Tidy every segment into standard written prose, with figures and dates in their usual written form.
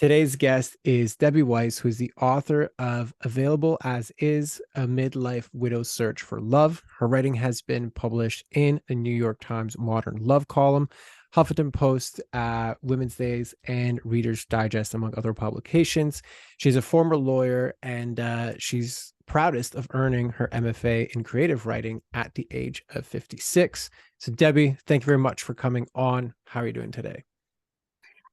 Today's guest is Debbie Weiss, who is the author of Available as Is, a Midlife Widow's Search for Love. Her writing has been published in a New York Times Modern Love column, Huffington Post, Women's Days, and Reader's Digest, among other publications. She's a former lawyer, and she's proudest of earning her MFA in creative writing at the age of 56. So, Debbie, thank you very much for coming on. How are you doing today?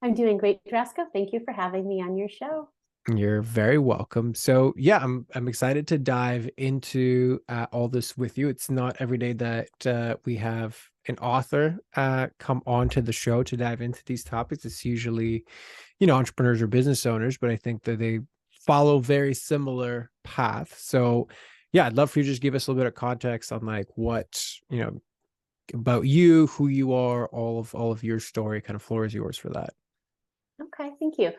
I'm doing great, Draska. Thank you for having me on your show. You're very welcome. So yeah, I'm excited to dive into all this with you. It's not every day that we have an author come on to the show to dive into these topics. It's usually, entrepreneurs or business owners, but I think that they follow very similar paths. So yeah, I'd love for you to just give us a little bit of context on like what, about you, who you are, all of your story. Kind of floor is yours for that. Okay, thank you.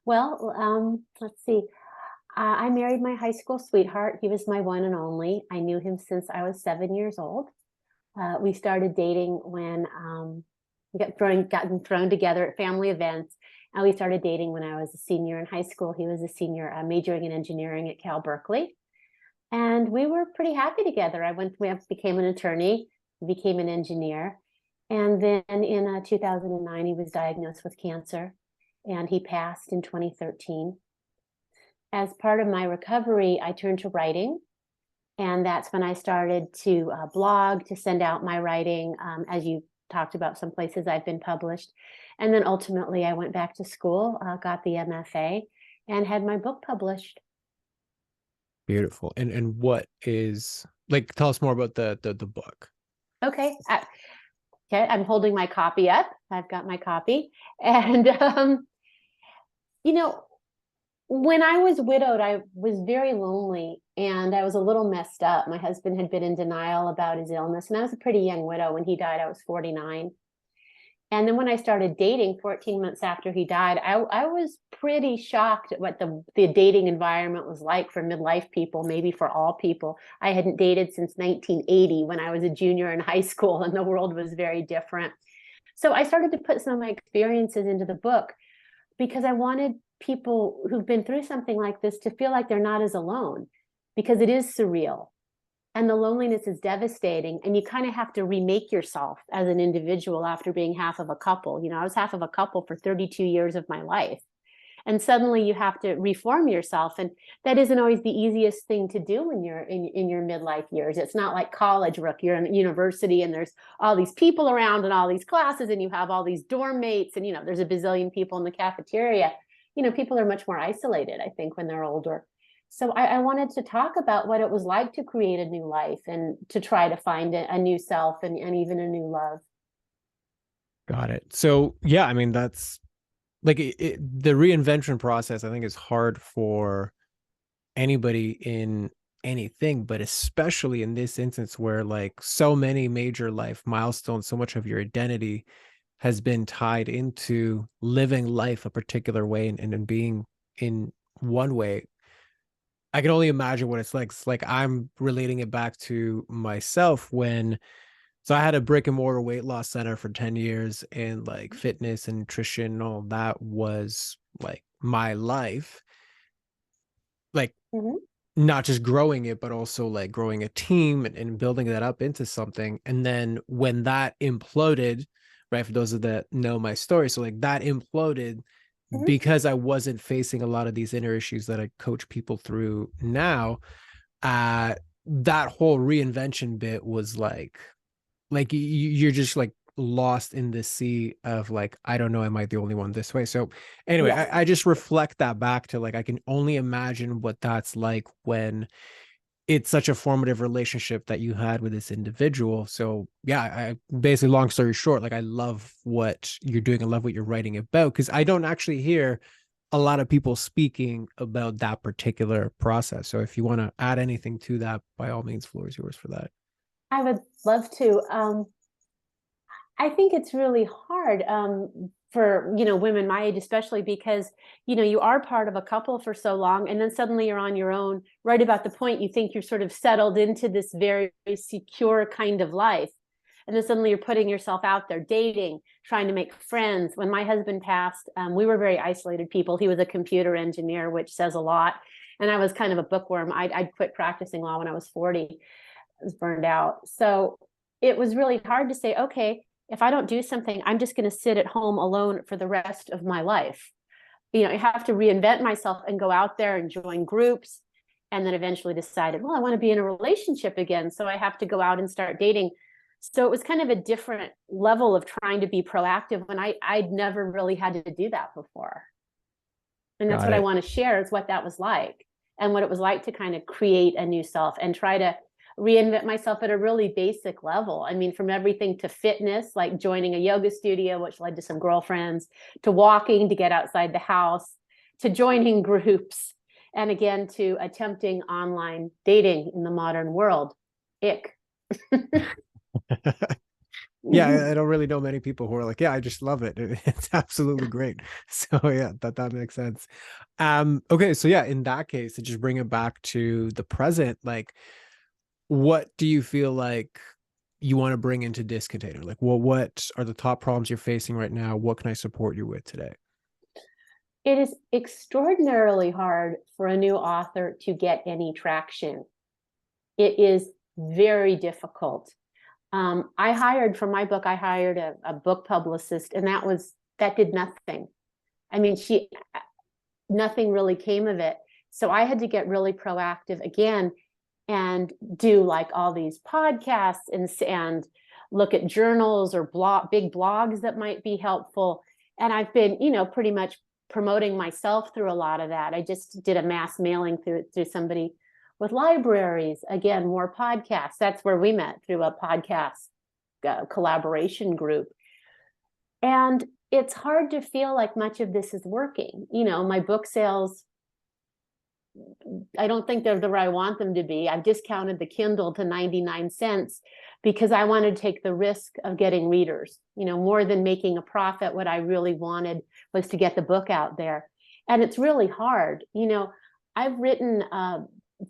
Well, let's see. I married my high school sweetheart. He was my one and only. I knew him since I was 7 years old. We started dating when we gotten thrown together at family events. And we started dating when I was a senior in high school. He was a senior majoring in engineering at Cal Berkeley. And we were pretty happy together. We became an attorney, became an engineer. And then in 2009, he was diagnosed with cancer and he passed in 2013. As part of my recovery, I turned to writing. And that's when I started to blog, to send out my writing, as you talked about some places I've been published. And then ultimately I went back to school, got the MFA, and had my book published. Beautiful. And what is like, tell us more about the book. Okay. Okay, I'm holding my copy up. I've got my copy. And, you know, when I was widowed, I was very lonely and I was a little messed up. My husband had been in denial about his illness, and I was a pretty young widow. When he died, I was 49. And then when I started dating 14 months after he died, I was pretty shocked at what the dating environment was like for midlife people, maybe for all people. I hadn't dated since 1980 when I was a junior in high school, and the world was very different. So I started to put some of my experiences into the book because I wanted people who've been through something like this to feel like they're not as alone, because it is surreal and the loneliness is devastating, and you kind of have to remake yourself as an individual after being half of a couple. I was half of a couple for 32 years of my life, and suddenly you have to reform yourself, and that isn't always the easiest thing to do when you're in your midlife years. It's not like college, Rook. You're in university and there's all these people around and all these classes and you have all these dorm mates, and there's a bazillion people in the cafeteria. People are much more isolated, I think, when they're older. So I wanted to talk about what it was like to create a new life and to try to find a new self and even a new love. Got it. So yeah, I mean, that's like the reinvention process, I think, is hard for anybody in anything, but especially in this instance where like so many major life milestones, so much of your identity has been tied into living life a particular way and being in one way. I can only imagine what it's like. It's like I'm relating it back to myself when, so I had a brick and mortar weight loss center for 10 years, and like fitness and nutrition and all that was like my life. Like Mm-hmm. not just growing it, but also like growing a team and building that up into something. And then when that imploded, right, for those of that know my story, so like that imploded Mm-hmm. because I wasn't facing a lot of these inner issues that I coach people through now. That whole reinvention bit was like you're just like lost in the sea of like, I don't know, am I the only one this way? So anyway, Yes. I just reflect that back to like, I can only imagine what that's like when it's such a formative relationship that you had with this individual. So yeah, I basically, long story short, like I love what you're doing. I love what you're writing about, because I don't actually hear a lot of people speaking about that particular process. So if you want to add anything to that, by all means, floor is yours for that. I would love to. I think it's really hard for women my age, especially because you are part of a couple for so long, and then suddenly you're on your own. Right about the point you think you're sort of settled into this very secure kind of life, And then suddenly you're putting yourself out there, dating, trying to make friends. When my husband passed, we were very isolated people. He was a computer engineer, which says a lot. And I was kind of a bookworm. I'd quit practicing law when I was 40. I was burned out. So it was really hard to say, okay, if I don't do something, I'm just going to sit at home alone for the rest of my life. I have to reinvent myself and go out there and join groups. And then eventually decided, well, I want to be in a relationship again. So I have to go out and start dating. So it was kind of a different level of trying to be proactive when I'd never really had to do that before. And that's Got what I it. want to share, is what that was like and what it was like to kind of create a new self and try to reinvent myself at a really basic level. I mean, from everything to fitness, like joining a yoga studio, which led to some girlfriends, to walking to get outside the house, to joining groups, and again, to attempting online dating in the modern world. Ick. Yeah, I don't really know many people who are like, yeah, I just love it. It's absolutely great. So yeah, that makes sense. Okay, so yeah, in that case, to just bring it back to the present, like what do you feel like you want to bring into this container? Like, well, what are the top problems you're facing right now? What can I support you with today? It is extraordinarily hard for a new author to get any traction. It is very difficult. I hired for my book, I hired a book publicist, and that did nothing. I mean, nothing really came of it. So I had to get really proactive again and do like all these podcasts and look at journals or big blogs that might be helpful. And I've been, pretty much promoting myself through a lot of that. I just did a mass mailing through somebody with libraries. Again, more podcasts. That's where we met, through a podcast collaboration group. And it's hard to feel like much of this is working. My book sales, I don't think they're where I want them to be. I've discounted the Kindle to 99 cents because I wanted to take the risk of getting readers. More than making a profit, what I really wanted was to get the book out there. And it's really hard. I've written,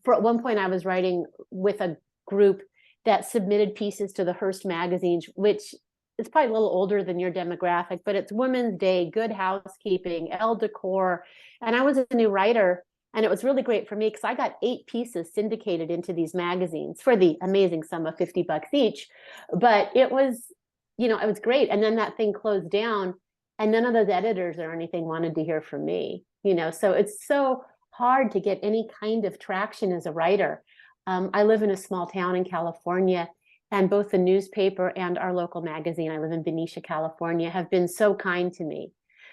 for at one point I was writing with a group that submitted pieces to the Hearst magazines, which is probably a little older than your demographic, but it's Women's Day, Good Housekeeping, Elle Decor. And I was a new writer. And it was really great for me because I got 8 pieces syndicated into these magazines for the amazing sum of $50 each. But it was great. And then that thing closed down and none of those editors or anything wanted to hear from me, so it's so hard to get any kind of traction as a writer. I live in a small town in California, and both the newspaper and our local magazine, I live in Benicia, California, have been so kind to me.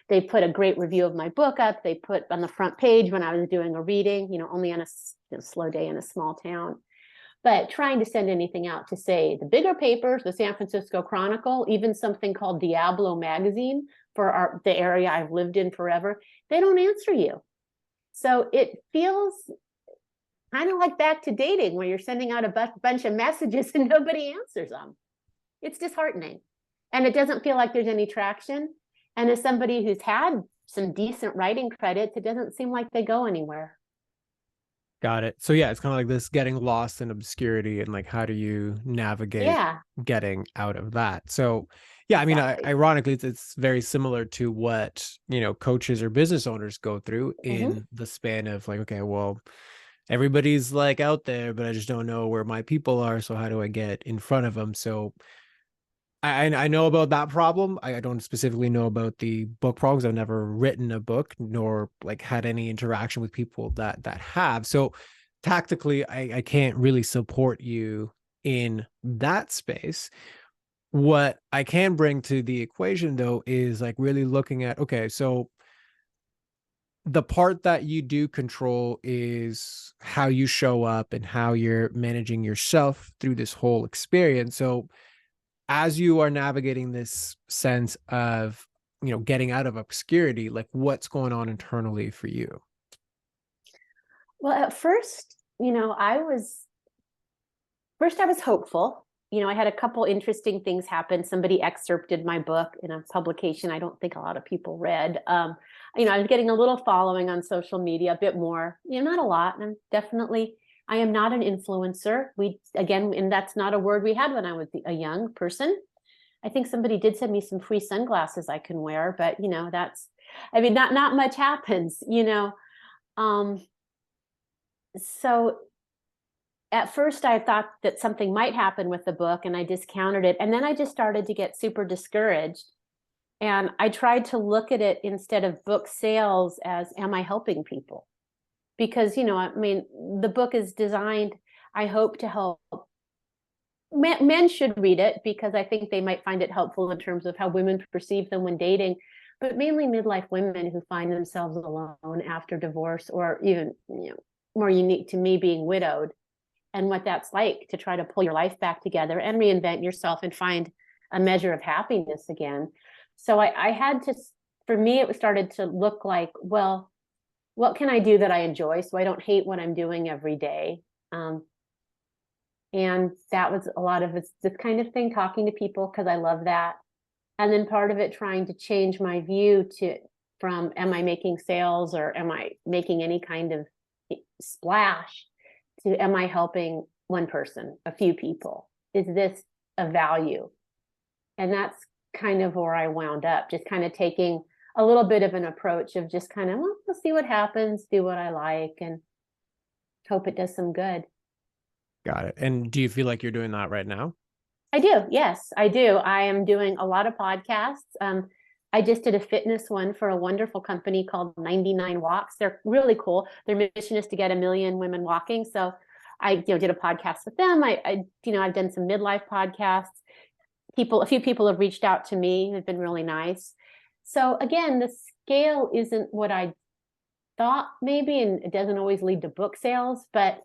They put a great review of my book up. They put on the front page when I was doing a reading, only on a slow day in a small town. But trying to send anything out to, say, the bigger papers, the San Francisco Chronicle, even something called Diablo magazine for the area I've lived in forever, they don't answer you. So it feels kind of like back to dating, where you're sending out a bunch of messages and nobody answers them. It's disheartening. And it doesn't feel like there's any traction. And as somebody who's had some decent writing credits, it doesn't seem like they go anywhere. Got it. So yeah, it's kind of like this getting lost in obscurity, and like how do you navigate Yeah, getting out of that? So yeah, I mean, exactly. ironically, it's very similar to what, coaches or business owners go through Mm-hmm. in the span of like, okay, well, everybody's like out there, but I just don't know where my people are. So how do I get in front of them? So I know about that problem. I don't specifically know about the book problems. I've never written a book nor like had any interaction with people that have. So tactically, I can't really support you in that space. What I can bring to the equation though is like really looking at, okay, so the part that you do control is how you show up and how you're managing yourself through this whole experience. So as you are navigating this sense of, getting out of obscurity, like what's going on internally for you? Well, at first, I was hopeful. I had a couple interesting things happen. Somebody excerpted my book in a publication I don't think a lot of people read. I was getting a little following on social media, a bit more, not a lot. And I'm definitely I am not an influencer. And that's not a word we had when I was a young person. I think somebody did send me some free sunglasses I can wear, but not much happens, Um, so at first I thought that something might happen with the book and I discounted it. And then I just started to get super discouraged. And I tried to look at it instead of book sales as, am I helping people? Because, the book is designed, I hope, to help. Men should read it because I think they might find it helpful in terms of how women perceive them when dating, but mainly midlife women who find themselves alone after divorce, or even, more unique to me, being widowed, and what that's like to try to pull your life back together and reinvent yourself and find a measure of happiness again. So I had to, for me, it started to look like, well, what can I do that I enjoy so I don't hate what I'm doing every day? And that was a lot of this kind of thing, talking to people because I love that. And then part of it trying to change my view from am I making sales or am I making any kind of splash, to am I helping one person, a few people? Is this a value? And that's kind of where I wound up, just kind of taking a little bit of an approach of just kind of, well, we'll see what happens, do what I like, and hope it does some good. Got it. And do you feel like you're doing that right now? I do. Yes, I do. I am doing a lot of podcasts. I just did a fitness one for a wonderful company called 99 Walks. They're really cool. Their mission is to get 1 million women walking. So I, did a podcast with them. I've done some midlife podcasts. A few people have reached out to me. They've been really nice. So again, the scale isn't what I thought maybe, and it doesn't always lead to book sales, but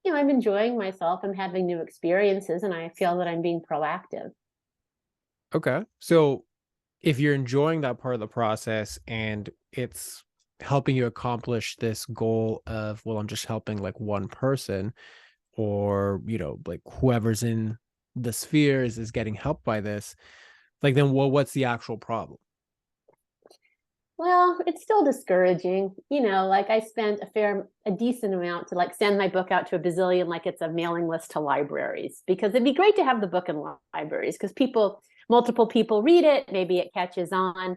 I'm enjoying myself. I'm having new experiences, and I feel that I'm being proactive. Okay. So if you're enjoying that part of the process and it's helping you accomplish this goal of, well, I'm just helping like one person, or, like whoever's in the sphere is getting helped by this, like, then what's the actual problem? Well, it's still discouraging. Like I spent a decent amount to like send my book out to a bazillion, like it's a mailing list to libraries, because it'd be great to have the book in libraries because multiple people read it. Maybe it catches on.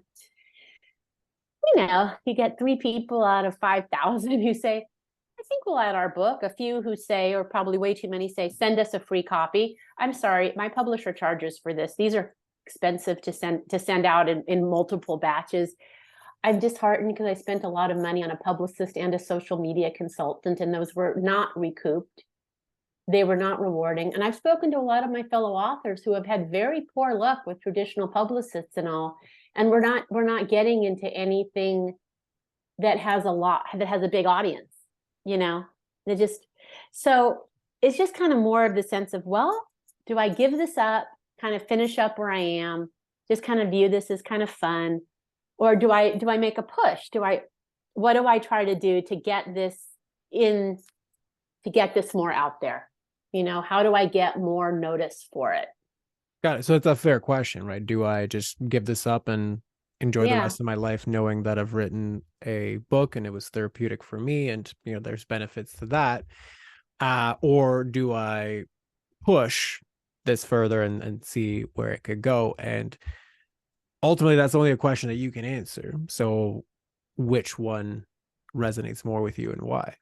You get 3 people out of 5,000 who say, I think we'll add our book. A few who say, or probably way too many say, send us a free copy. I'm sorry, my publisher charges for this. These are expensive to send out in multiple batches. I'm disheartened because I spent a lot of money on a publicist and a social media consultant, and those were not recouped. They were not rewarding. And I've spoken to a lot of my fellow authors who have had very poor luck with traditional publicists and all. And we're not getting into anything that has a big audience, you know. It just so it's just kind of more of the sense of, well, do I give this up, kind of finish up where I am, just kind of view this as kind of fun? Or do I make a push? What do I try to do to get this more out there? How do I get more notice for it? Got it. So it's a fair question, right? Do I just give this up and enjoy the Yeah. rest of my life knowing that I've written a book and it was therapeutic for me, and there's benefits to that? Or do I push this further and see where it could go? And ultimately, that's only a question that you can answer. So which one resonates more with you and why?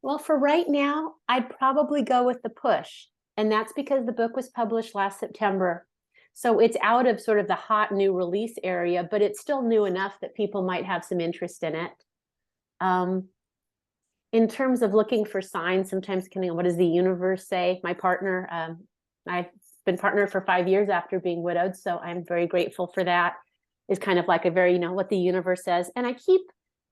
Well, for right now, I'd probably go with the push. And that's because the book was published last September. So it's out of sort of the hot new release area, but it's still new enough that people might have some interest in it. In terms of looking for signs, sometimes what does the universe say? My partner, I've been partnered for 5 years after being widowed, so I'm very grateful for that. Is kind of like a very, what the universe says. And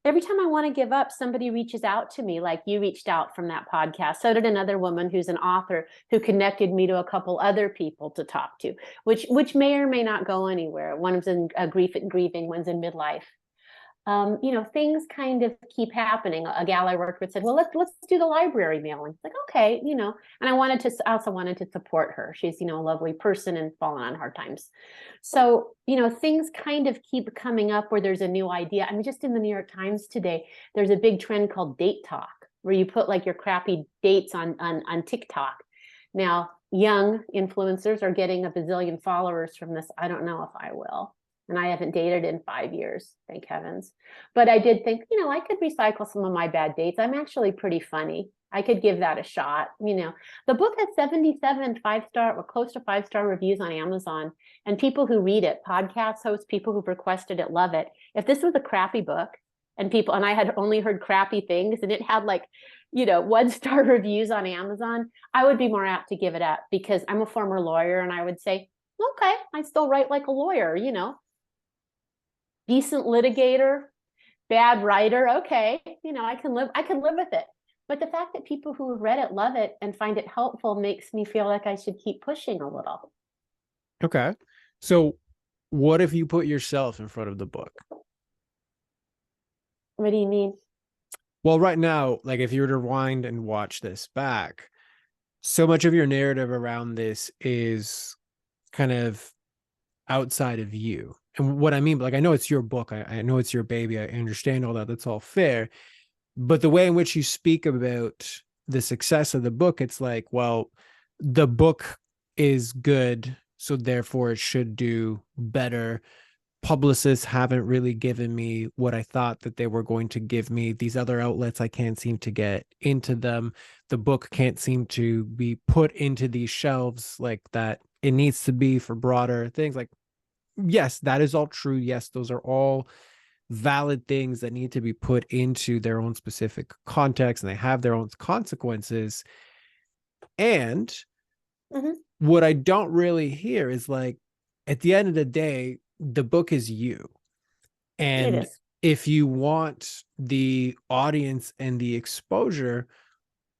every time I want to give up, somebody reaches out to me, like you reached out from that podcast. So did another woman who's an author who connected me to a couple other people to talk to, which may or may not go anywhere. One's in grief and grieving, one's in midlife. Things kind of keep happening. A gal I worked with said, well, let's do the library mailing. Like, okay, and I also wanted to support her. She's, a lovely person and fallen on hard times. So, things kind of keep coming up where there's a new idea. I mean, just in the New York Times today, there's a big trend called date talk. where you put like your crappy dates on TikTok. Now, young influencers are getting a bazillion followers from this. I don't know if I will. And I haven't dated in 5 years, thank heavens. But I did think, I could recycle some of my bad dates. I'm actually pretty funny. I could give that a shot. The book has 77 5-star or close to 5-star reviews on Amazon, and people who read it, podcast hosts, people who've requested it, love it. If this was a crappy book and I had only heard crappy things and it had like, 1-star reviews on Amazon, I would be more apt to give it up, because I'm a former lawyer and I would say, okay, I still write like a lawyer, decent litigator, bad writer. Okay, I can live with it. But the fact that people who have read it love it and find it helpful makes me feel like I should keep pushing a little. Okay. So what if you put yourself in front of the book? What do you mean? Well, right now, like if you were to rewind and watch this back, so much of your narrative around this is kind of outside of you. And what I mean, like, I know it's your book. I know it's your baby. I understand all that. That's all fair. But the way in which you speak about the success of the book, it's like, well, the book is good, so therefore it should do better. Publicists haven't really given me what I thought that they were going to give me. These other outlets, I can't seem to get into them. The book can't seem to be put into these shelves like that it needs to be for broader things. Like, yes, that is all true. Yes, those are all valid things that need to be put into their own specific context, and they have their own consequences. And Mm-hmm. what I don't really hear is like, at the end of the day, the book is you. It And is. if you want the audience and the exposure,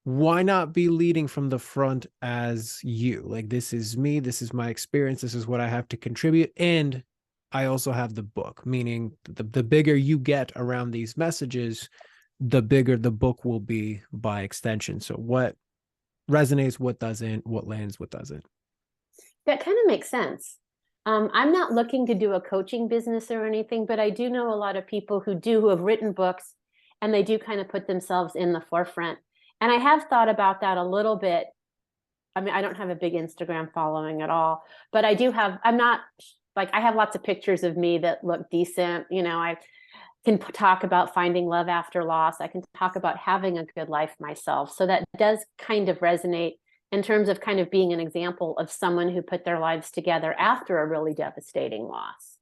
why not be leading from the front as you? Like, this is me, this is my experience, this is what I have to contribute. And I also have the book, meaning the bigger you get around these messages, the bigger the book will be by extension. So what resonates, what doesn't, what lands, what doesn't. That kind of makes sense. I'm not looking to do a coaching business or anything, but I do know a lot of people who have written books, and they do kind of put themselves in the forefront. And I have thought about that a little bit. I mean, I don't have a big Instagram following at all, but I'm not like, I have lots of pictures of me that look decent. I can talk about finding love after loss. I can talk about having a good life myself. So that does kind of resonate in terms of kind of being an example of someone who put their lives together after a really devastating loss.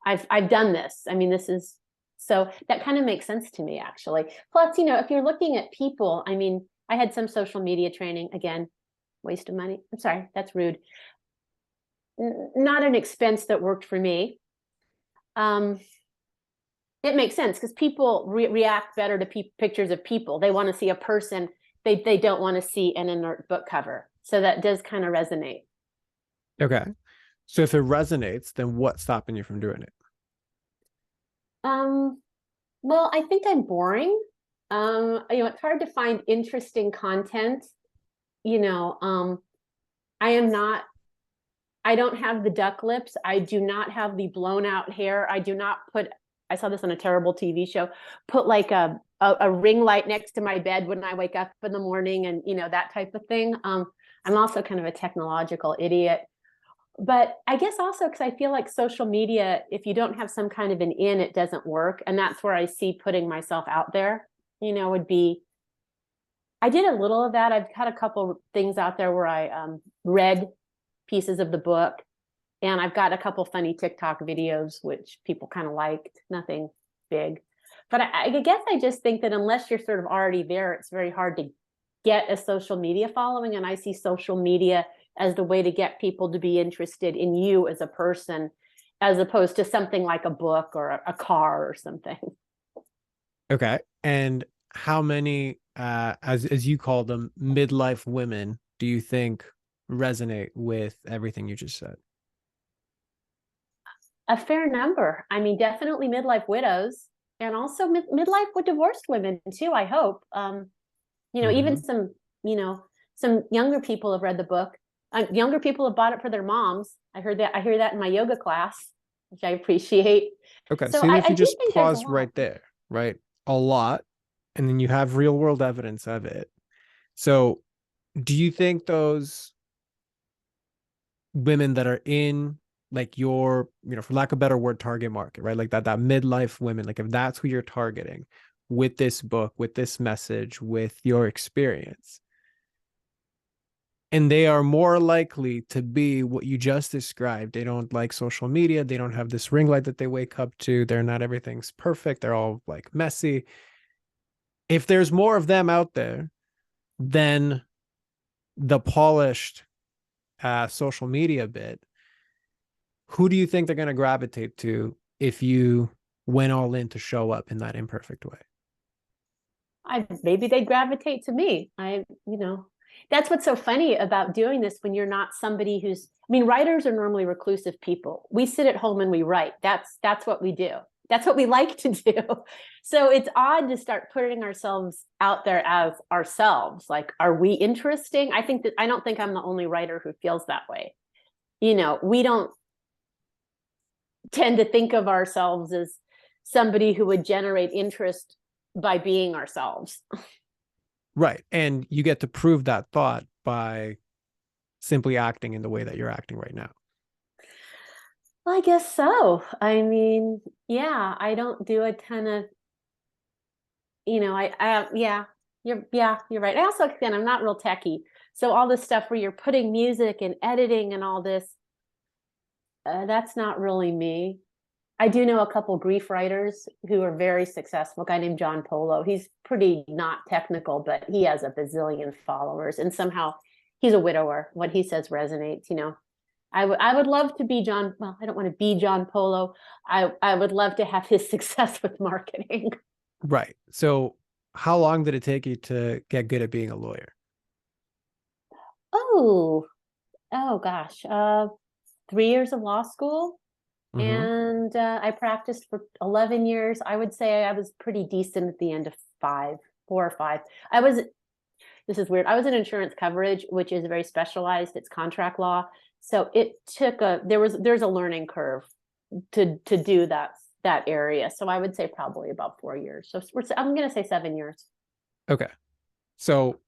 I've done this. I mean, this is, so that kind of makes sense to me, actually. Plus, if you're looking at people, I mean, I had some social media training, again, waste of money. I'm sorry, that's rude. Not an expense that worked for me. It makes sense because people react better to pictures of people. They want to see a person. They don't want to see an inert book cover. So that does kind of resonate. Okay. So if it resonates, then what's stopping you from doing it? Well, I think I'm boring. It's hard to find interesting content. I am not, I don't have the duck lips. I do not have the blown out hair. I saw this on a terrible TV show, put like a ring light next to my bed when I wake up in the morning, and, that type of thing. I'm also kind of a technological idiot. But I guess also because I feel like social media, if you don't have some kind of it doesn't work. And that's where I see putting myself out there, would be. I did a little of that. I've had a couple things out there where I read pieces of the book, and I've got a couple funny TikTok videos, which people kind of liked, nothing big. But I guess I just think that unless you're sort of already there, it's very hard to get a social media following. And I see social media as the way to get people to be interested in you as a person, as opposed to something like a book or a car or something. Okay. And how many, as you call them, midlife women do you think resonate with everything you just said? A fair number. I mean, definitely midlife widows, and also midlife with divorced women too, I hope. Even some, some younger people have read the book. Younger people have bought it for their moms. I hear that in my yoga class, which I appreciate. Okay. So So even if I you do just think there's a pause lot. right there, right? A lot and then you have real world evidence of it. So do you think those women that are in like your, for lack of a better word, target market, right? Like that midlife women, like if that's who you're targeting with this book, with this message, with your experience, and they are more likely to be what you just described. They don't like social media. They don't have this ring light that they wake up to. They're not everything's perfect. They're all like messy. If there's more of them out there than the polished social media bit, who do you think they're going to gravitate to if you went all in to show up in that imperfect way? I maybe they gravitate to me. That's what's so funny about doing this when you're not somebody who's, I mean, writers are normally reclusive people. We sit at home and we write. That's what we do. That's what we like to do. So it's odd to start putting ourselves out there as ourselves. Like, are we interesting? I don't think I'm the only writer who feels that way. We don't tend to think of ourselves as somebody who would generate interest by being ourselves. Right. And you get to prove that thought by simply acting in the way that you're acting right now. Well, I guess so. I mean, yeah, I don't do a ton of, yeah, you're right. I also, again, I'm not real techy. So all this stuff where you're putting music and editing and all this, that's not really me. I do know a couple grief writers who are very successful. A guy named John Polo. He's pretty not technical, but he has a bazillion followers, and somehow he's a widower. What he says resonates. I would love to be John. Well, I don't want to be John Polo. I would love to have his success with marketing. Right. So how long did it take you to get good at being a lawyer? Oh, oh gosh, 3 years of law school. Mm-hmm. And I practiced for 11 years. I would say I was pretty decent at the end of 4 or 5. This is weird. I was in insurance coverage, which is very specialized. It's contract law. So it took there's a learning curve to do that area. So I would say probably about 4 years. So I'm going to say 7 years. Okay. So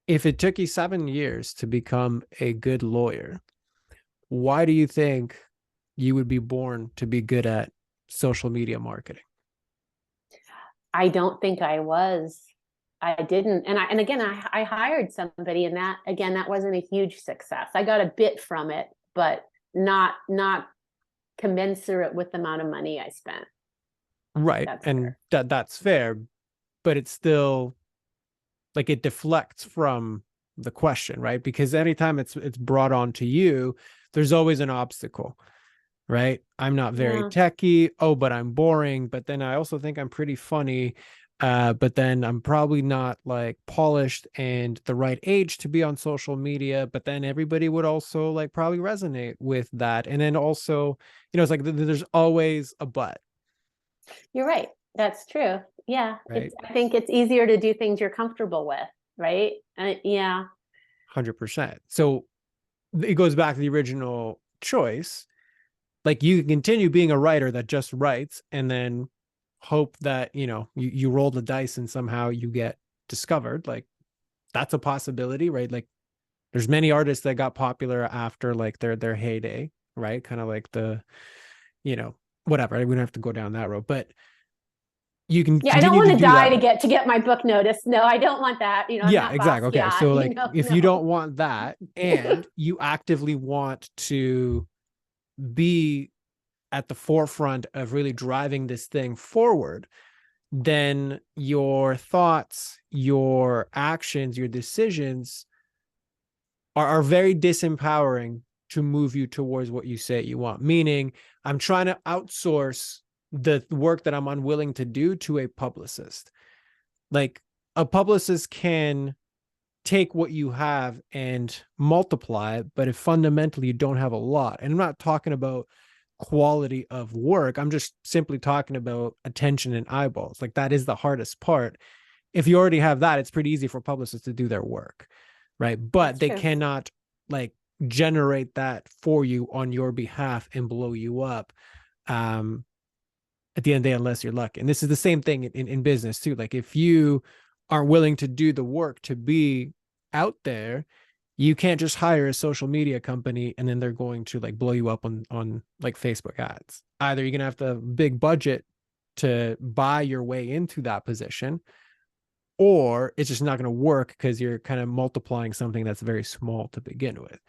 if it took you 7 years to become a good lawyer, why do you think you would be born to be good at social media marketing? I don't think I was. I didn't. And again, I hired somebody, and that wasn't a huge success. I got a bit from it, but not commensurate with the amount of money I spent. Right. That's And fair. that's fair, but it's still like it deflects from the question, right? Because anytime it's brought on to you, there's always an obstacle, right? I'm not very Yeah. techy. Oh, but I'm boring. But then I also think I'm pretty funny. But then I'm probably not like polished and the right age to be on social media. But then everybody would also like probably resonate with that. And then also, it's like there's always a but, You're right. That's true. Yeah. right? I think it's easier to do things you're comfortable with, right? Yeah. 100%. So it goes back to the original choice. Like you can continue being a writer that just writes and then hope that, you roll the dice and somehow you get discovered. Like that's a possibility, right? Like there's many artists that got popular after like their heyday, right? Kind of like you know, whatever. We don't have to go down that road, but you can Yeah. I don't continue want to to do die that. to get my book noticed. No, I don't want that. I'm Yeah, not exactly. Okay. Basquiat, So like if you don't no. want that and you actively want to be at the forefront of really driving this thing forward, then your thoughts, your actions, your decisions are very disempowering to move you towards what you say you want. Meaning, I'm trying to outsource the work that I'm unwilling to do to a publicist. Like a publicist can take what you have and multiply it, but if fundamentally you don't have a lot, and I'm not talking about quality of work, I'm just simply talking about attention and eyeballs. Like that is the hardest part. If you already have that, it's pretty easy for publicists to do their work, right? But That's they true. cannot like generate that for you on your behalf and blow you up. Um, at the end of the day, unless you're lucky. And this is the same thing in business too. Like if you aren't willing to do the work to be out there, you can't just hire a social media company and then they're going to like blow you up on like Facebook ads. Either you're gonna have to have a big budget to buy your way into that position, or it's just not going to work because you're kind of multiplying something that's very small to begin with.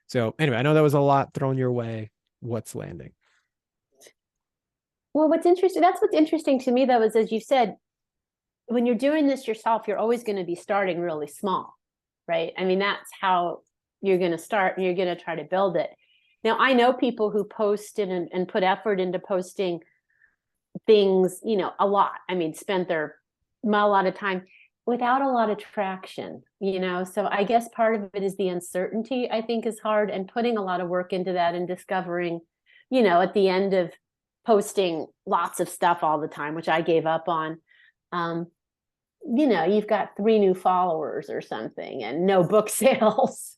So anyway, I know that was a lot thrown your way. What's landing? Well, that's what's interesting to me though, is as you said, when you're doing this yourself, you're always going to be starting really small, right? I mean, that's how you're going to start and you're going to try to build it. Now, I know people who post and put effort into posting things, a lot. I mean, spent a lot of time without a lot of traction. So I guess part of it is the uncertainty, I think, is hard, and putting a lot of work into that and discovering, at the end of posting lots of stuff all the time, which I gave up on, you've got 3 new followers or something and no book sales.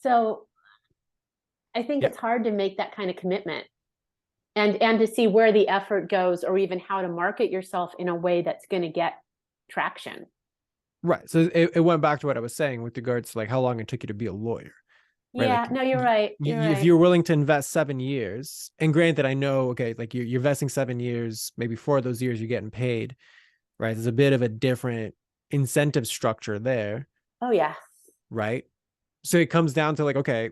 So I think Yeah. it's hard to make that kind of commitment and to see where the effort goes, or even how to market yourself in a way that's going to get traction. Right. So it went back to what I was saying with regards to like how long it took you to be a lawyer, right? Yeah, Like no, you're right. You're if right. you're willing to invest 7 years, and granted, I know, okay, like you're investing 7 years, maybe 4 of those years you're getting paid, right? There's a bit of a different incentive structure there, Oh, yeah. right? So it comes down to like, okay,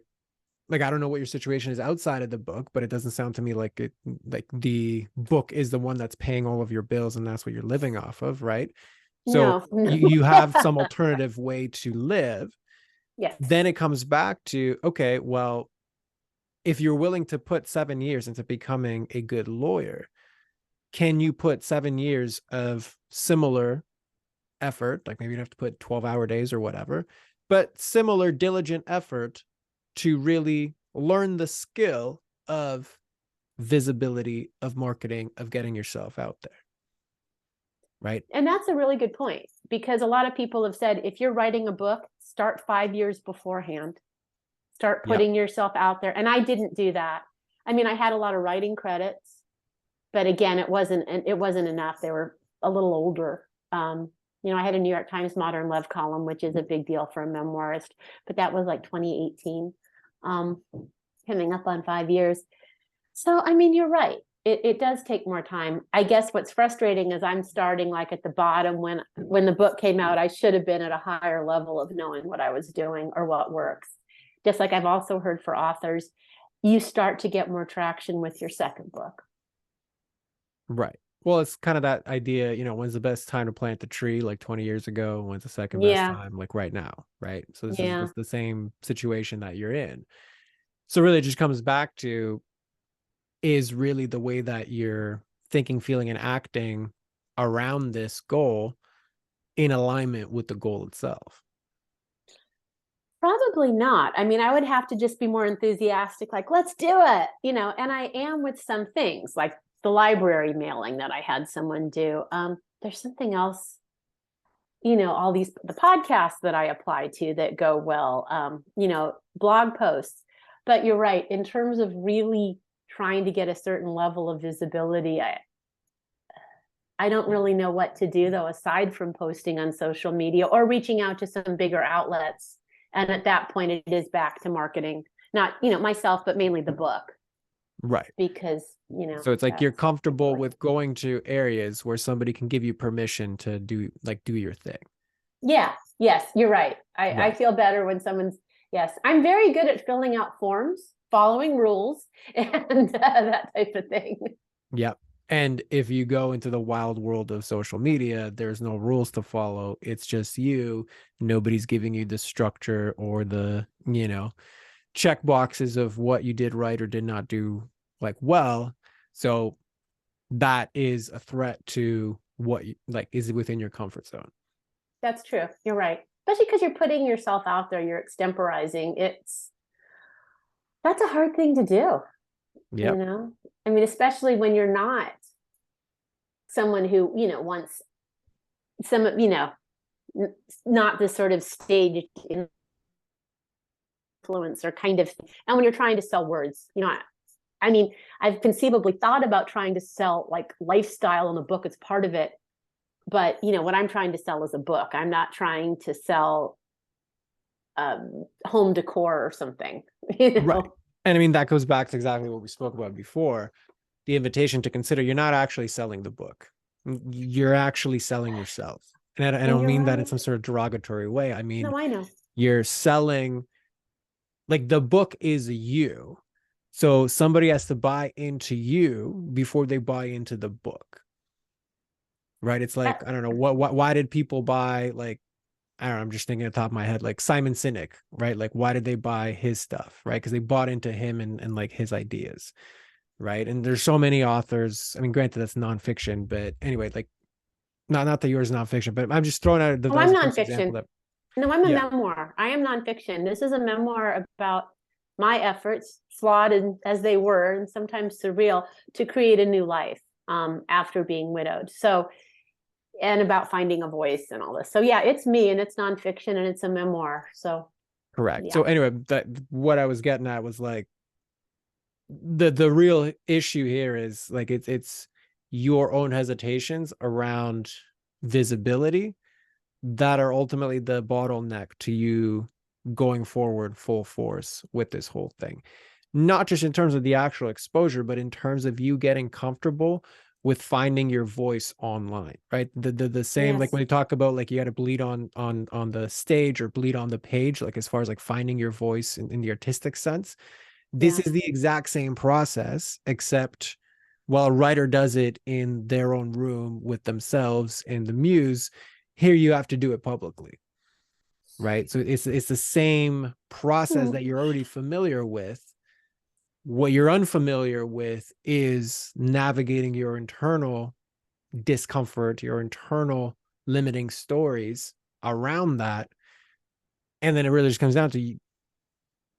like I don't know what your situation is outside of the book, but it doesn't sound to me like like the book is the one that's paying all of your bills and that's what you're living off of, right? So No, no. you have some alternative way to live. Yes. Then it comes back to, okay, well, if you're willing to put 7 years into becoming a good lawyer, can you put 7 years of similar effort, like maybe you have to put 12-hour days or whatever, but similar diligent effort to really learn the skill of visibility, of marketing, of getting yourself out there, right? And that's a really good point, because a lot of people have said, if you're writing a book, start 5 years beforehand, start Yep. putting yourself out there. And I didn't do that. I mean, I had a lot of writing credits, but again, it wasn't enough. They were a little older. I had a New York Times Modern Love column, which is a big deal for a memoirist, but that was like 2018, coming up on 5 years. So, I mean, you're right. It does take more time. I guess what's frustrating is I'm starting like at the bottom. When the book came out, I should have been at a higher level of knowing what I was doing or what works. Just like I've also heard for authors, you start to get more traction with your second book. Right. Well, it's kind of that idea, when's the best time to plant the tree, like 20 years ago? When's the second best Yeah. time, like right now? Right. So this is Yeah. the same situation that you're in. So really it just comes back to, is really the way that you're thinking, feeling, and acting around this goal in alignment with the goal itself? Probably not. I mean, I would have to just be more enthusiastic, like, let's do it, and I am with some things like the library mailing that I had someone do. There's something else, the podcasts that I apply to that go well, blog posts. But you're right, in terms of really trying to get a certain level of visibility, I don't really know what to do, though, aside from posting on social media or reaching out to some bigger outlets. And at that point, it is back to marketing, not, myself, but mainly the book, Right. because, So it's like you're that's comfortable important. with going to areas where somebody can give you permission to do your thing. Yeah. Yes, you're right. I Right. feel better when yes, I'm very good at filling out forms, following rules, and that type of thing. Yep. And if you go into the wild world of social media, there's no rules to follow. It's just you. Nobody's giving you the structure or the, check boxes of what you did right or did not do like well. So that is a threat to what is within your comfort zone. That's true. You're right. Especially because you're putting yourself out there, you're extemporizing. That's a hard thing to do, you Yep. know? I mean, especially when you're not someone who, wants some, not this sort of staged influencer kind of, and when you're trying to sell words, I mean, I've conceivably thought about trying to sell like lifestyle in a book. It's part of it. But, what I'm trying to sell is a book. I'm not trying to sell home decor or something, Right. And I mean, that goes back to exactly what we spoke about before, the invitation to consider you're not actually selling the book. You're actually selling yourself. And I And don't you're mean that in right. some sort of derogatory way. I mean, No, I know. you're selling, like, the book is you. So somebody has to buy into you before they buy into the book. Right. It's like, That, I don't know, why did people buy, like, I don't know, I'm just thinking at the top of my head, like Simon Sinek, right? Like, why did they buy his stuff, right? Because they bought into him and like his ideas, right? And there's so many authors. I mean, granted, that's nonfiction, but anyway, like, not that yours is nonfiction, but I'm just throwing out oh, as I'm the first example nonfiction. that, No, I'm a yeah, memoir. I am nonfiction. This is a memoir about my efforts, flawed as they were, and sometimes surreal, to create a new life after being widowed. So, and about finding a voice and all this. So, yeah, it's me, and it's nonfiction, and it's a memoir. So, correct. yeah. So anyway, that what I was getting at was like the real issue here is like it's your own hesitations around visibility that are ultimately the bottleneck to you going forward full force with this whole thing. Not just in terms of the actual exposure, but in terms of you getting comfortable with finding your voice online, right? The same, like Yes. when you talk about like you got to bleed on the stage or bleed on the page, like as far as like finding your voice in the artistic sense, this Yeah. is the exact same process, except while a writer does it in their own room with themselves in the muse, here you have to do it publicly, right? So it's the same process Hmm. that you're already familiar with. What you're unfamiliar with is navigating your internal discomfort, your internal limiting stories around that. And then it really just comes down to,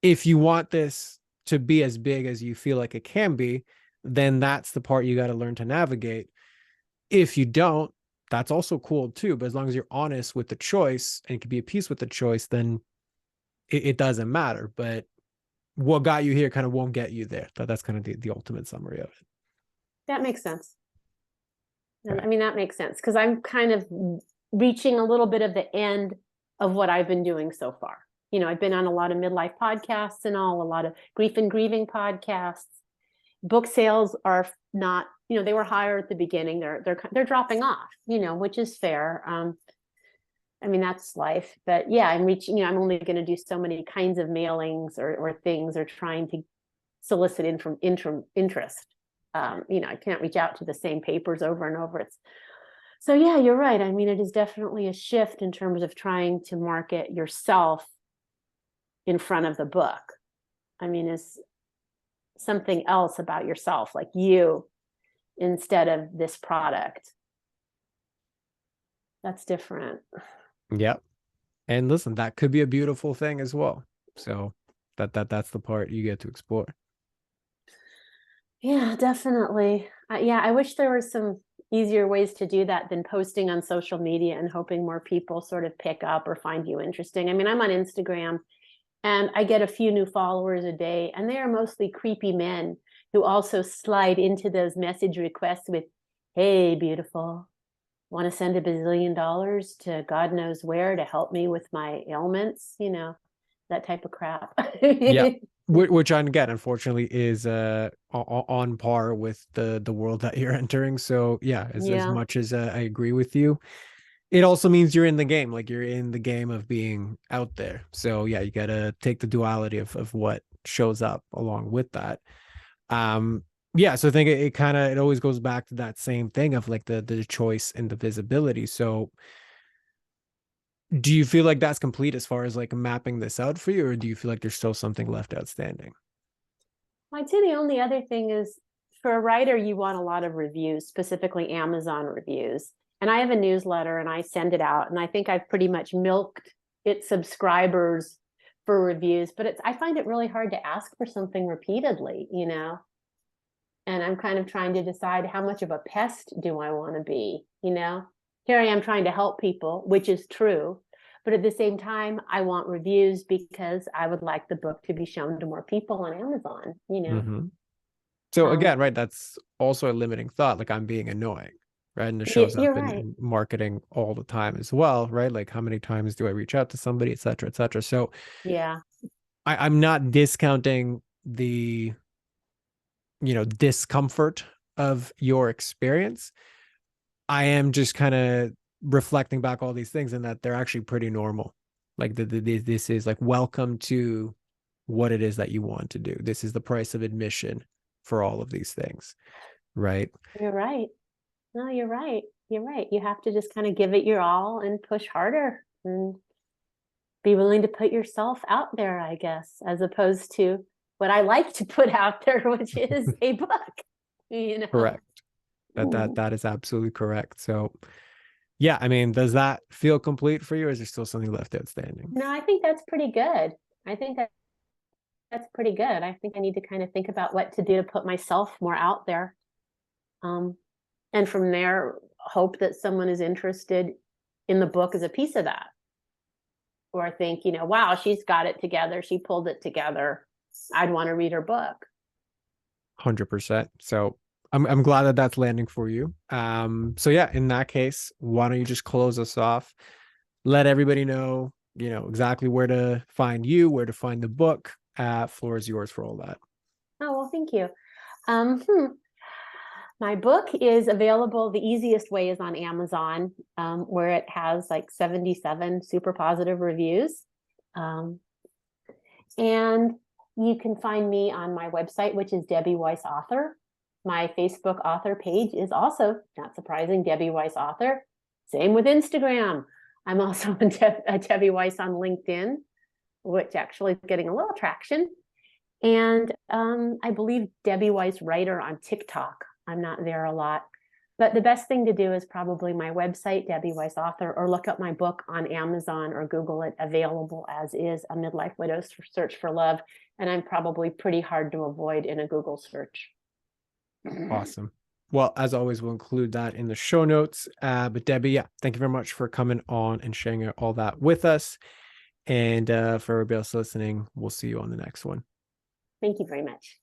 if you want this to be as big as you feel like it can be, then that's the part you got to learn to navigate. If you don't, that's also cool too. But as long as you're honest with the choice and can be at peace with the choice, then it doesn't matter. But what got you here kind of won't get you there. That's kind of the ultimate summary of it. That makes sense. Okay. I mean, that makes sense because I'm kind of reaching a little bit of the end of what I've been doing so far. I've been on a lot of midlife podcasts and all, a lot of grief and grieving podcasts. Book sales are not, they were higher at the beginning. They're dropping off, which is fair. I mean, that's life. But yeah, I'm reaching, I'm only going to do so many kinds of mailings or things or trying to solicit interest. I can't reach out to the same papers over and over. So yeah, you're right. I mean, it is definitely a shift in terms of trying to market yourself in front of the book. I mean, is something else about yourself, like you, instead of this product. That's different. Yep. And listen, that could be a beautiful thing as well. So that's the part you get to explore. Yeah, definitely. Yeah, I wish there were some easier ways to do that than posting on social media and hoping more people sort of pick up or find you interesting. I mean, I'm on Instagram and I get a few new followers a day, and they are mostly creepy men who also slide into those message requests with, "Hey, beautiful, want to send $1 bazillion to God knows where to help me with my ailments?" That type of crap. Yeah. Which again, unfortunately, is on par with the world that you're entering. So yeah, as Yeah. much as I agree with you, it also means you're in the game, like you're in the game of being out there. So yeah, you gotta take the duality of what shows up along with that. Um, yeah, so I think it kind of, it always goes back to that same thing of like the choice and the visibility. So do you feel like that's complete as far as like mapping this out for you, or do you feel like there's still something left outstanding? I'd say the only other thing is, for a writer, you want a lot of reviews, specifically Amazon reviews. And I have a newsletter and I send it out. And I think I've pretty much milked its subscribers for reviews, but I find it really hard to ask for something repeatedly. And I'm kind of trying to decide how much of a pest do I want to be. Here I am trying to help people, which is true. But at the same time, I want reviews because I would like the book to be shown to more people on Amazon. Mm-hmm. So Um, again, right, that's also a limiting thought. Like I'm being annoying, right? And it shows you're up right. in marketing all the time as well, right? Like how many times do I reach out to somebody, et cetera, et cetera. So Yeah, I'm not discounting the, discomfort of your experience. I am just kind of reflecting back all these things and that they're actually pretty normal. Like this is like welcome to what it is that you want to do. This is the price of admission for all of these things, right? you're right. No, you're right. You're right. You have to just kind of give it your all and push harder and be willing to put yourself out there, I guess, as opposed to what I like to put out there, which is a book, you know. Correct. That is absolutely correct. So yeah, I mean, does that feel complete for you, or is there still something left outstanding? No, I think that's pretty good. I think that's pretty good. I think I need to kind of think about what to do to put myself more out there. Um, and from there, hope that someone is interested in the book as a piece of that. Or think, wow, she's got it together. She pulled it together. I'd want to read her book. 100%. So I'm glad that that's landing for you. So yeah, in that case, why don't you just close us off? Let everybody know, exactly where to find you, where to find the book. Floor is yours for all that. Oh, well, thank you. Um, hmm. My book is available. The easiest way is on Amazon, where it has like 77 super positive reviews. Um, and you can find me on my website, which is Debbie Weiss Author. My Facebook author page is also, not surprising, Debbie Weiss Author. Same with Instagram. I'm also Debbie Weiss on LinkedIn, which actually is getting a little traction. And I believe Debbie Weiss Writer on TikTok. I'm not there a lot. But the best thing to do is probably my website, Debbie Weiss Author, or look up my book on Amazon or Google it, available as is, A Midlife Widow's Search for Love. And I'm probably pretty hard to avoid in a Google search. Awesome. Well, as always, we'll include that in the show notes. But Debbie, yeah, thank you very much for coming on and sharing all that with us. And for everybody else listening, we'll see you on the next one. Thank you very much.